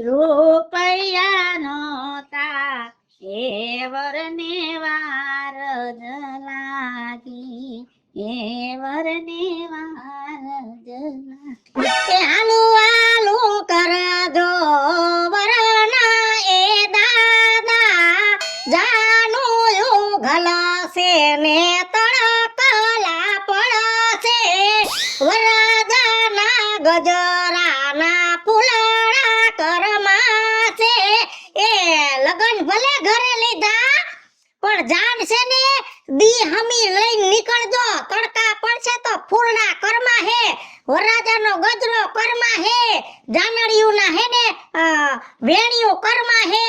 રૂપિયાનો તા એ વરને વાર જ લાગી એ વરને વાર જ લાગી હાલુ હાલુ કરજો વરના એ દાદા જાનું ઘલશે ને તળકલા પડશે વરદાના ગજરાના ફૂલડા કરમાશે એ લગન ભલે ઘરે લીધા પણ જાન છે ને દી હમી લઈને નીકળજો તડકા પડશે તો ફૂલડા કરમાં હે વરરાજાનો ગજરો કરમાં હે જાનડિયુંના હે ને વેણિયું કરમાં હે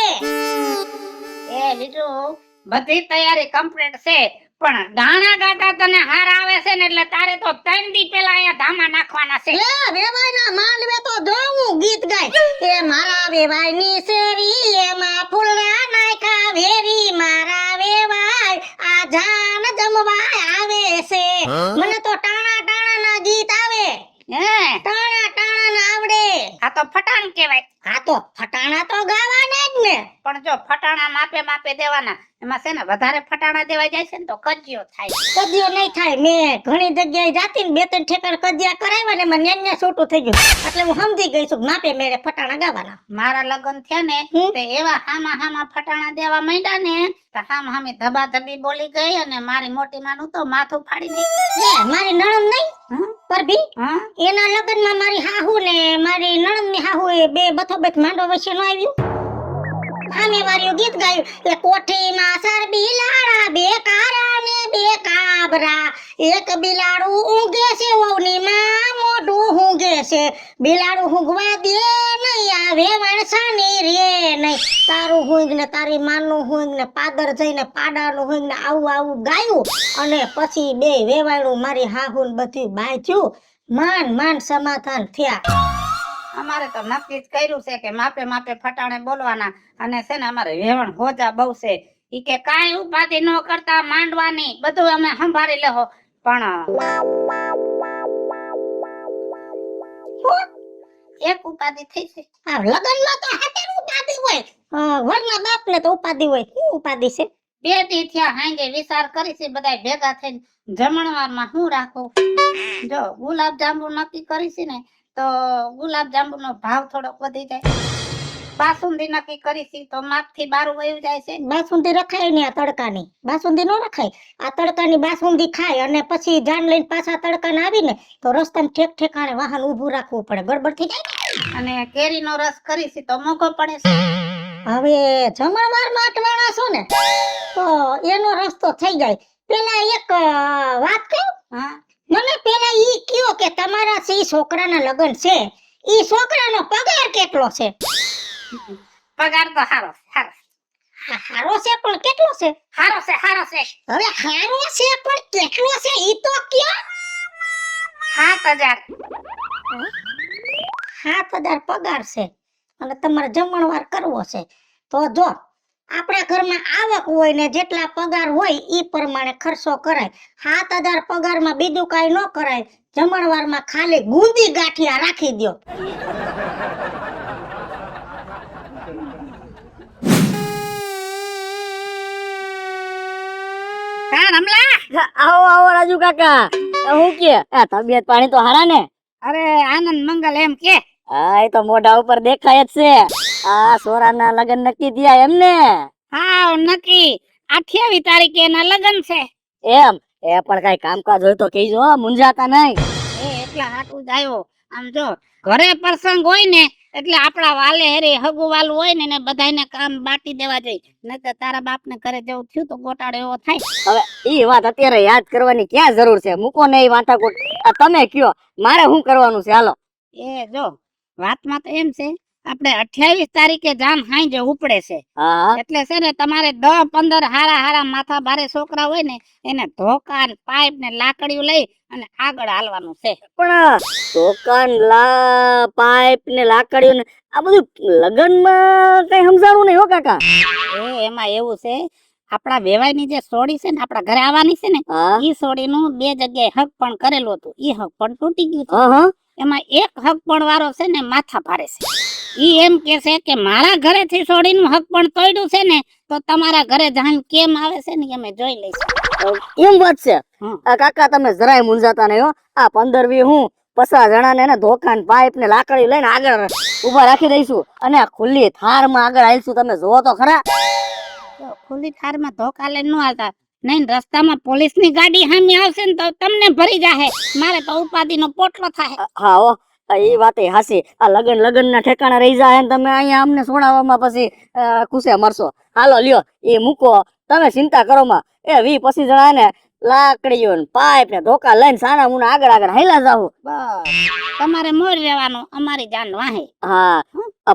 એ બીજું બધી તૈયારી કમ્પ્લીટ છે પણ ગાણા ગાતા તને હાર આવે છે ને એટલે તારે તો 3 દી પહેલા અહીંયા ધામા નાખવાના છે એ વેવાઈના માંડવે તો જોવું ગીત ગાય એ મારા વેવાઈની શેરી એમાં ફૂલડા નાખ્યા વેરી મારા વેવાઈ આ જાન જમવા આવે છે મને તો ટાણા ટાણા ના ગીત આવે હે ટાણા ટાણા ના આવડે આ તો ફટાણ કહેવાય આ તો ફટાણા તો ગાવાના જ ને પણ જો ફટાણા માપે માપે દેવાના એમાં છે ને વધારે ફટાણા દેવા જાય છે ને તો કજિયો થાય કજિયો નહીં થાય મેં ઘણી જગ્યાએ જાતી ને 2-3 ઠેકાણ કજિયા કરાવ્યા ને મને ન્યા છોટું થઈ ગયું એટલે હું સમજી ગઈ છું માપે મેળે ફટાણા ગાવાના મારા લગન થયા ને તે એવા હામા ફટાણા દેવા માંડ્યા ને તો હામી ધબા ધબી બોલી ગઈ અને મારી મોટી માનું તો માથું ફાડી નાખ્યું મારી નણંદ નહીં પરભી એના લગનમાં મારી હાહુ ને મારી નણંદ ની હાહુ એ બે બથોબથ માંડો વચ્ચે નો આવ્યું આમે વાર્યું ગીત ગાયું એ કોઠીમાં સરબી લાડા બે કારા ને બે કાબરા એક બિલાડું ઊંઘે છે વહુની માં મોઢું ઊંઘે છે બિલાડું ઊંઘવા દે નહીં આવે વણસાની રે નહીં તારું ઊંઘ ને તારી માનું ઊંઘ ને પાદર જઈને પાડાનું ઊંઘ ને આવું ગાયું અને પછી બે વેવાણું મારી હાહુ ને બધું બાંધ્યું માન સમાધાન થયા અમારે તો નક્કી જ કર્યું છે કે માપે માપે ફટાણે બોલવાના અને છે ને અમારે વેવણ હોજા બહુ છે ઈ કે કાઈ ઉપાધિ ન કરતા માંડવાની બધું અમે સંભાળી લેહો પણ એક ઉપાધિ થઈ છે આ લગનમાં તો હાટેર ઉપાધિ હોય વરના બાપને તો ઉપાધિ હોય શું ઉપાધિ છે 2 દી થયા હાંગે વિચાર કરી છે બધાય ભેગા થઈને જમણવારમાં હું રાખું જો ગુલાબ જાંબુ નક્કી કરી છે ને તો ગુલાબ જાંબુ નો ભાવ થોડોક વધી જાય બાસુંદી નક્કી કરી તો માપ થી બારું વયું જાય છે બાસુંદી રખાય ને આ તડકાની બાસુંદી નો રખાય આ તડકાની બાસુંદી ખાય અને પછી જાન લઈને પાછા તડકાને આવીને તો રસ્તામાં ઠેક ઠેકાણે વાહન ઊભું રાખવું પડે ગડબડ થઈ જાય અને કેરીનો રસ કરી તો મોકો પડે છે હવે જમણવાર માં અટવાણા છો ને તો એનો રસ્તો થઈ જાય પેલા એક વાત કહું હા મને પેલા ઈ કયો કે તમારા સી છોકરાના લગન છે ઈ છોકરાનો પગાર કેટલો છે પગાર તો હારો છે પણ કેટલો છે હારો છે હવે હારો છે પણ કેટલો છે ઈ તો કયો 7000 પગાર છે અને તમારે જમણવાર કરવો છે તો જો આપણા ઘરમાં આવક હોય ને જેટલા પગાર હોય ઈ પ્રમાણે ખર્ચો કરાય 7000 પગારમાં બીજું કાઈ ન કરાય જમણવારમાં ખાલી ગુંદી ગાંઠિયા રાખી દો આવો રાજુ કાકા હું કે તબિયત પાણી તો હારા ને અરે આનંદ મંગલ એમ કે હા એ તો મોઢા ઉપર દેખાય જ છે આ સોરાના લગન નક્કી થયા એમ ને હા નક્કી 28 તારીખે એના લગન છે એમ એ પણ કઈ કામકાજ હોય તો કહીજો મુંજાતા નહીં એટલા હાટું જ આવ્યો આમ જો ઘરે પ્રસંગ હોય ને એટલે આપડા વાલે હેરે હગુ વાલું હોય ને બધાને કામ બાટી દેવા જોઈએ નકર તારા બાપને ઘરે જેવું થયું તો ગોટાળો એવો થાય હવે ઈ વાત અત્યારે યાદ કરવાની ક્યાં જરૂર છે મૂકો ને ઈ વાટાકોટ તમે કયો મારે શું કરવાનું છે હાલો એ જો વાતમાં તો એમ છે આપણે 28 તારીખે જામ હાંજે ઉપડે છે એટલે છે ને તમારે 10-15 હારા માથા ભારે છોકરા હોય ને એને ધોકા ને પાઇપ ને લાકડીઓ લઈ અને આગળ હાલવાનું છે પણ ધોકા પાઇપ ને લાકડીઓ ને આ બધું લગનમાં કઈ સમજાણું નહીં હો કાકા એમાં એવું છે આપડા વેવાઈની જે સોડી છે ને આપડા ઘરે આવવાની છે ને ઈ સોડી નું 2 જગ્યાએ હક પણ કરેલું હતું ઈ હક પણ તૂટી ગયું એમાં એક હક પણ વાળો છે ને માથા ભારે છે ઈ એમ કે છે કે મારા ઘરેથી છોડીનું હક પણ તોડ્યું છે ને તો તમારા ઘરે જાણ કેમ આવે છે ને ઈ અમે જોઈ લઈશું. એમ વાત છે. હમ. આ કાકા તમે જરાય મૂંઝાતા નહીં હો. આ 15-20 હું 50 જણાને એને ધોકાન પાઇપ ને લાકડી લઈને આગળ ઊભા રાખી દઈશું અને આ ખુલ્લી થારમાં આગળ આવીશું. તમે જોવો તો ખરા. તો ખુલ્લી થારમાં ધોકા લઈને ન આવતા. નહીં રસ્તામાં પોલીસની ગાડી સામે આવશે ને તો તમને ભરી જાહે. મારે તો ઉપાધિનો પોટલો થાય. હા હો એ વાત હાસી. આ લગન ના ઠેકાણા રહી જાય ને તમે અહીંયા અમને છોડાવવામાં પછી ખુશે મરશો. હાલો લ્યો એ મૂકો, તમે ચિંતા કરો માં. એ 20-25 જણા ને લાકડીઓ ને પાઇપ ને ધોકા લઈને સાના મુના આગળ હાલ્યા જાવ. બસ તમારે મોર રહેવાનું, અમારી જાન વાહે. હા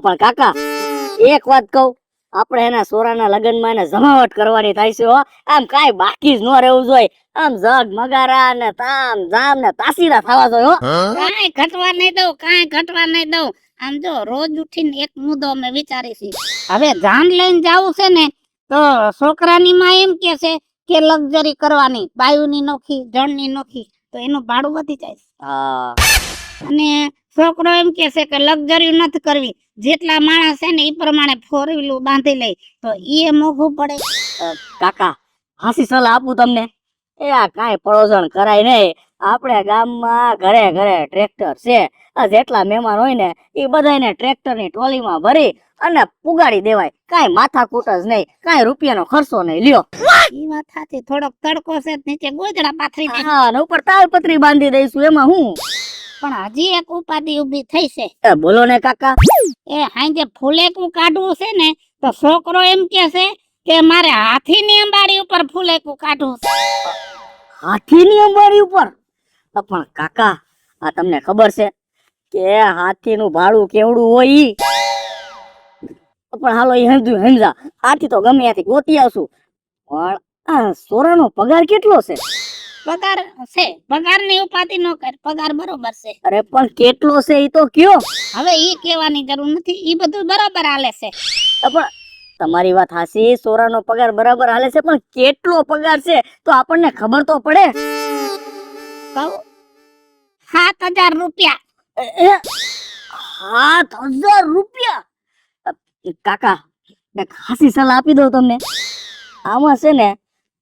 પણ કાકા એક વાત કહું, આપણે એના સોરાના લગ્નમાં એને જમાવટ કરવાની થાય છે હો. આમ કાંઈ બાકી જ ન રહેવું જોઈએ. આમ જગ મગારા ને તામ જામ ને તાસીરા થવા જોઈએ હો. કાંઈ ઘટવા નહીં દઉં, કાંઈ ઘટવા નહીં દઉં. આમ જો રોજ ઉઠીને એક મુદ્દો અમે વિચારી છીએ. હવે જાન લઈને જાવું છે ને તો છોકરાની માં એમ કે છે કે લક્ઝરી કરવાની, બાયુની નોખી જણની નોખી, તો એનું ભાડું વધી જાય છે. હા અને છોકરો એમ કે છે કે લક્ઝરી નથી કરવી, જેટલા માણસ છે ને એ પ્રમાણે 4 વ્હીલ બાંધી લે તો એ મોઘું પડે. કાકા હાસી સલાહ આપું તમને. એ આ કાંઈ પડોજણ કરાય નહીં. આપણે ગામમાં ઘરે ઘરે ટ્રેક્ટર છે. આ જેટલા મહેમાન હોય ને એ બધાને ટ્રેક્ટરની ટ્રોલીમાં ભરી અને પુગાડી દેવાય. કાંઈ માથાકૂટ જ નહીં, કાંઈ રૂપિયાનો ખર્ચો નહીં. લ્યો ઈ વાત સાચી. થોડોક તડકો છે નીચે ગોજડા પાથરી દે. હા અને ઉપર તાલપત્રી બાંધી દઈશું. એમાં હું પણ હજી એક ઉપાધિ ઊભી થઈ છે. બોલો ને કાકા. એ હાંજે ફૂલેકું કાઢવું છે ને તો છોકરો એમ કે છે કે મારે હાથીની અંબાડી ઉપર ફૂલેકું કાઢવું છે. હાથીની અંબાડી ઉપર? પણ કાકા આ તમને ખબર છે કે હાથીનું ભાડું કેવડું હોય ઈ? પણ હાલો એ સમજા. હાથી તો ગમે ત્યાંથી ગોતી આવશું. પણ આ સોરાનો પગાર કેટલો છે? પગાર છે, પગારની ઉપાધિ ન કર, પગાર બરોબર છે. અરે પણ કેટલો છે ઈ તો કયો. હવે ઈ કહેવાની જરૂર નથી, ઈ બધું બરોબર હાલે છે. પણ તમારી વાત હાસી, સોરાનો પગાર બરાબર હાલે છે, પણ કેટલો પગાર છે તો આપણને ખબર તો પડે. કહું 7,000 રૂપિયા. 7,000 રૂપિયા? કાકા એક હાસી સલાહ આપી દઉં તમને. આમાં છે ને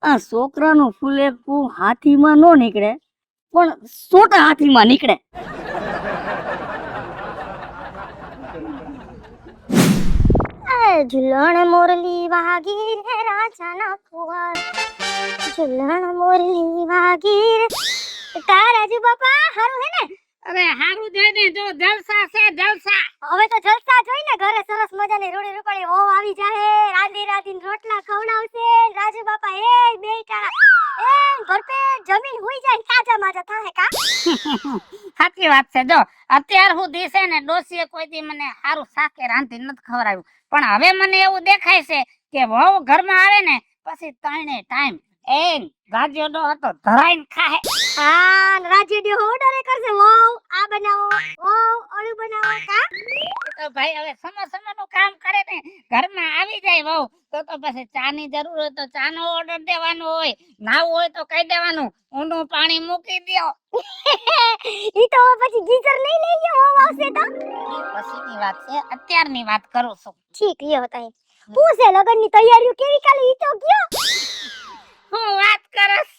આ છોકરાનું ફૂલેકું હાથીમાં નો નીકળે પણ સોટા હાથીમાં નીકળે. ઝુલણ મોરલી વાગી રે રાજાના કુંવર, ઝુલણ મોરલી વાગી રે. તારા રાજુ બાપા હારું હે ને? અરે હારું જોઈને જો જલસા છે જલસા. હવે તો જલસા જોઈ ને. ઘરે સરસ મજાની રૂડી રૂપાળી હોવ આવી જાહે, રાંધીને રોટલા ખવડાવશે. રાજુ બાપા એ બે ટાણા એમ ભરપેટ જમીન હુઈ જાય, તાજા માજા થાહે કા. સાચી વાત છે. જો અત્યાર સુધી છે ને ડોસીએ કોઈ દી મને સારું શાકે રાંધી નથી ખવડાવ્યું, પણ હવે મને એવું દેખાય છે કે વહુ ઘરમાં આવે ને પછી 3 ટાઈમ એ ગાજ્યોડો હતો ધરાઈને ખાહે. હા રાજ્ય ઓર્ડર કરશે, વહુ આ બનાવો, વહુ ઓલું બનાવો કા. તો ભાઈ હવે સમસમનું કામ કરે ને ઘરમાં આવી જાય વહુ તો પછી ચાની જરૂર હોય તો ચાનો ઓર્ડર દેવાનો હોય, નાવું હોય તો કહી દેવાનું ઊંડું પાણી મૂકી દ્યો. ઈ તો પછી ગીઝર નહીં લઈ ગયો વહુ આવશે તો. પછીની વાત છે, અત્યારની વાત કરું છું. ઠીક લ્યો તાઈ. પૂછે લગનની તૈયારીઓ કેવી કાલે ઈ તો ગયો. હું વાત કરસ,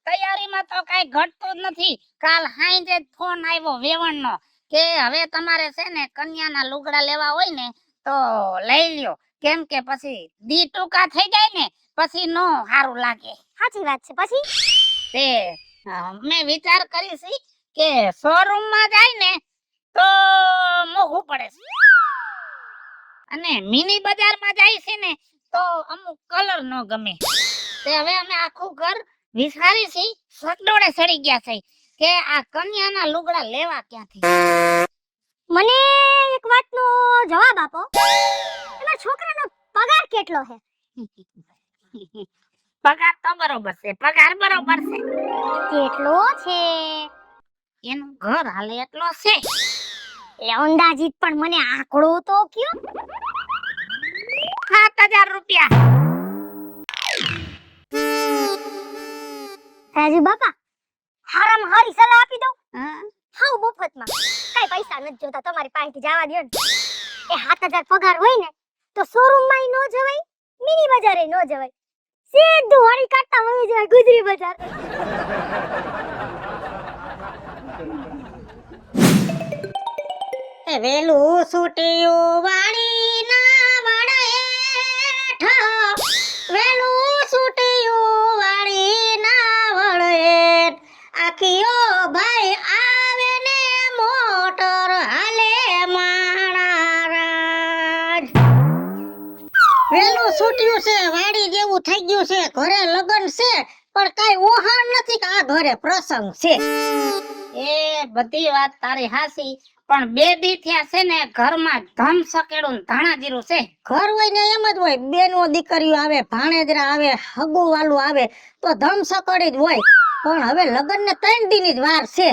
તૈયારીમાં તો કઈ ઘટતું જ નથી. કાલ હાંજે ફોન આવ્યો વેવણનો કે હવે તમારે છે ને કન્યાના લુગડા લેવા હોય ને તો લઈ લ્યો, કેમ કે પછી દી ટૂંકા થઈ જાય ને પછી નો સારું લાગે. સાચી વાત છે. પછી તે મેં વિચાર કરી છે કે શોરૂમ માં જાય ને તો મોંઘું પડે છે, અને મિની બજારમાં જાય છે ને તો અમુક કલર નો ગમે. તે હવે અમે આખું ઘર વિચારી છે, સકડોળે સડી ગયા છે કે આ કન્યાના લુગડા લેવા ક્યાંથી. મને એક વાતનો જવાબ આપો. તમારા છોકરાનો પગાર કેટલો છે? પગાર તો બરોબર છે, પગાર બરોબર છે. કેટલો છે? એનું ઘર હાલે એટલો છે. એ અંદાજિત પણ મને આંકડો તો કયો. 7,000 રૂપિયા. રાજુ બાપા હારામાં હારી સલાહ આપી દઉં. હા? હાવ મફતમાં, કાઈ પૈસા નથી જોતા, તમારી પાસેથી જવા દ્યો ને. એ 7000 પગાર હોય ને તો શોરૂમ માં નો જવાય, મિની બજારે નો જવાય, સીધું વાળી કાઢતા વહી જવાય ગુજરી બજાર. એ વેલું છૂટ્યું વાળી ના વડે ઠ, વેલું છૂટ્યું વાળી ના વડે, આખીઓ ભાઈ આવે ને મોટર હાલે માણા રાજ. વેલું છૂટ્યું છે, વાડી જેવું થઈ ગયું છે, ઘરે લગન છે પણ કાઈ ઓહાણ નથી કે આ ઘરે પ્રસંગ છે. એ બધી વાત તારી હાસી, પણ 2 દી થયા છે ને ઘરમાં ધમ સકેડું ધાણા જીરું છે. ઘર હોય ને એમ જ હોય, બેનો દીકરીઓ આવે, ભાણેજરા આવે, હગુ વાલું આવે તો ધમ સકડી જ હોય. પણ હવે લગન ને 3 દી ની જ વાર છે,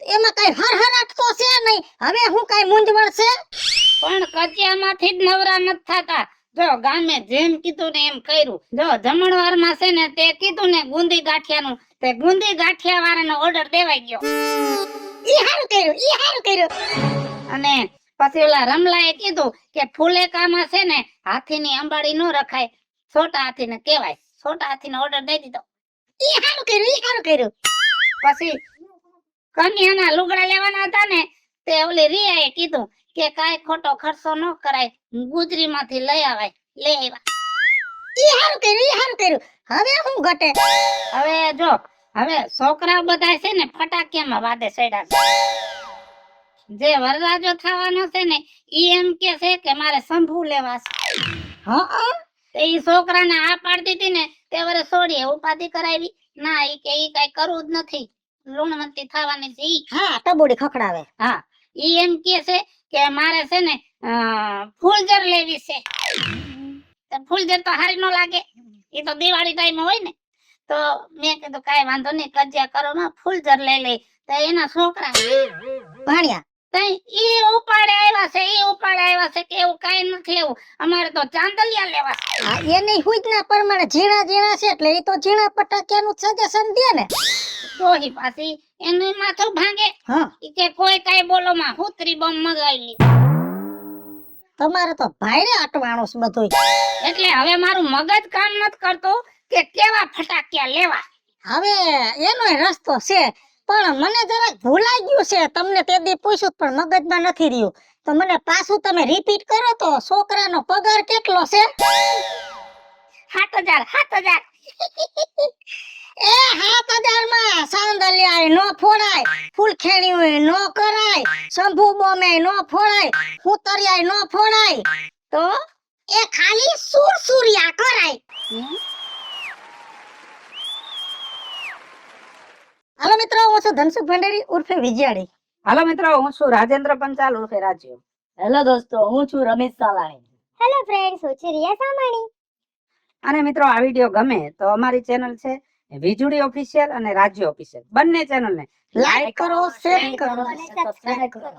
એમાં કઈ હરહરાટ તો છે નહીં. હવે હું કઈ મૂંઝવણ છે? પણ કજિયામાંથી જ નવરા નથી થતા. જો ગામે જેમ કીધું ને એમ કર્યું. જો જમણવારમાં છે ને તે કીધું ને ગુંદી ગાંઠિયાનું, તે ગુંદી ગાંઠિયા વાળાનો ઓર્ડર દેવાઈ ગયો. ઈ હારું કર્યું, ઈ હારું કર્યું. અને પછી ઓલા રમલાએ કીધું કે ફુલેકામાં છે ને હાથીની અંબાડી નો રખાય, છોટા હાથીને કહેવાય. છોટા હાથીનો ઓર્ડર દઈ દીધો. ઈ હારું કર્યું, ઈ હારું કર્યું. પછી કન્યાના લુગડા લેવાના હતા ને તે ઓલી રિયાએ કીધું કે કાઈ ખોટો ખર્ચો ન કરાય, ગુજરીમાંથી લઈ આવાય. લઈ આવ્યા. ઈ હારું કર્યું, ઈ હારું કર્યું. હવે હું ઘટે? હવે જો હવે છોકરા બધા છે ને ફટાકિયામાં વાદે ચડ્યા છે. જે વરરાજો થવાનો છે ને ઈ એમ કે છે કે મારે શંભુ લેવા છે. હા ઈ છોકરાને આ પાડતી હતી ને તે વરે છોડીએ ઉપાધિ કરાવી. ના ઈ કે ઈ કઈ કરવું જ નથી, લુણવંતી થવાની છે ઈ. હા, ટબુડી ખખડાવે. હા, ઈ એમ કે છે કે મારે છે ને ફૂલજર લેવી છે. તો ફૂલજર તો હારી નો લાગે, ઈ તો દિવાળી ટાઈમ હોય ને. તો મેં કીધું કાઈ વાંધો નહીં, કજિયા કરો માં ફૂલજર લઈ લઈ. તો એના છોકરા ભાણિયા તઈ ઈ ઉપાડે આવ્યા છે, ઈ ઉપાડે આવ્યા છે કે એવું કાઈ નથી લેવું, અમારે તો ચાંદલિયા લેવા છે. હા, એને હુજના પ્રમાણે ઝીણા ઝીણા છે એટલે એ તો ઝીણા પટાકિયાનું સજેશન દે ને. ડોહી પાછી એનું માથું ભાંગે. હા, ઈ કે કોઈ કાઈ બોલો માં હુતરી બમ મગાવી લી. તમારે તો ભાઈરે અટવાણું છે બધું. એટલે હવે મારું મગજ કામ નથી કરતું કે કેવા ફટાકિયા લેવા. હવે એનોય રસ્તો છે પણ મને જરાક ભૂલાઈ ગયું છે. તમને તે દી પૂછ્યું પણ મગજમાં નથી રહ્યું, તો મને પાછું તમે રિપીટ કરો તો છોકરાનો પગાર કેટલો છે? 7,000. એ 7,000 માં સાંદલિયા નો ફોડાય, ફૂલખેણીઓ નો કરાય, શંભુ બોમે નો ફોડાય, હુતરિયા નો ફોડાય, તો એ ખાલી સુરસુરિયા કરાય. હાલો મિત્રો, હું છું ધનસુખ ભંડેરી ઉર્ફે વિજયાડી. હાલો મિત્રો, હું છું રાજેન્દ્ર પંચાલ ઉર્ફે રાજ્યો. હેલો દોસ્તો, હું છું રમેશ સાલાણી. હેલો ફ્રેન્ડ્સ, હું છું રિયા સામાણી. અને મિત્રો આ વિડીયો ગમે તો અમારી ચેનલ છે વીજળી ઓફિશિયલ અને રાજ્ય ઓફિશિયલ, બંને ચેનલ ને લાઈક કરો, શેર કરો. અને સબસ્ક્રાઇબ કરો.